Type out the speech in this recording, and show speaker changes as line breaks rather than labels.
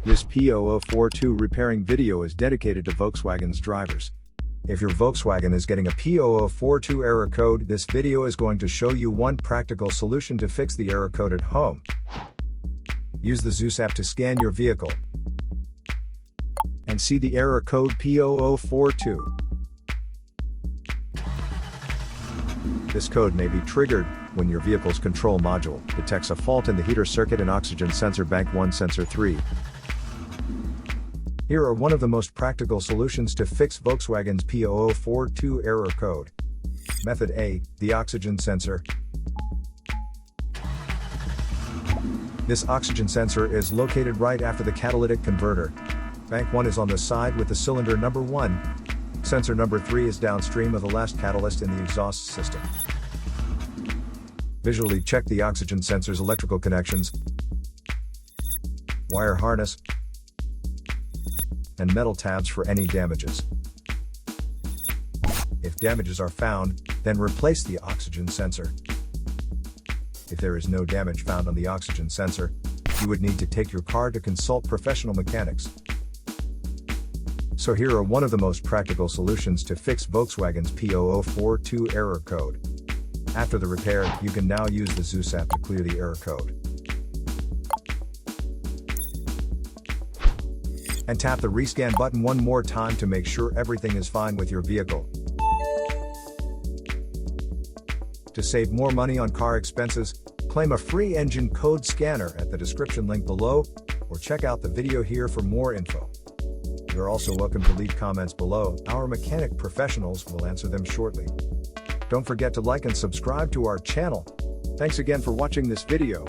This P0042 repairing video is dedicated to Volkswagen's drivers. If your Volkswagen is getting a P0042 error code, this video is going to show you one practical solution to fix the error code at home. Use the HO2S app to scan your vehicle and see the error code P0042. This code may be triggered when your vehicle's control module detects a fault in the heater circuit and oxygen sensor bank 1 sensor 3. Here are one of the most practical solutions to fix Volkswagen's P0042 error code. Method A, the oxygen sensor. This oxygen sensor is located right after the catalytic converter. Bank 1 is on the side with the cylinder number 1. Sensor number 3 is downstream of the last catalyst in the exhaust system. Visually check the oxygen sensor's electrical connections, wire harness, and metal tabs for any damages. If damages are found, then replace the oxygen sensor. If there is no damage found on the oxygen sensor, you would need to take your car to consult professional mechanics. So here are one of the most practical solutions to fix Volkswagen's P0042 error code. After the repair, you can now use the HO2S app to clear the error code. And tap the rescan button one more time to make sure everything is fine with your vehicle. To save more money on car expenses, claim a free engine code scanner at the description link below, or check out the video here for more info. You're also welcome to leave comments below. Our mechanic professionals will answer them shortly. Don't forget to like and subscribe to our channel. Thanks again for watching this video.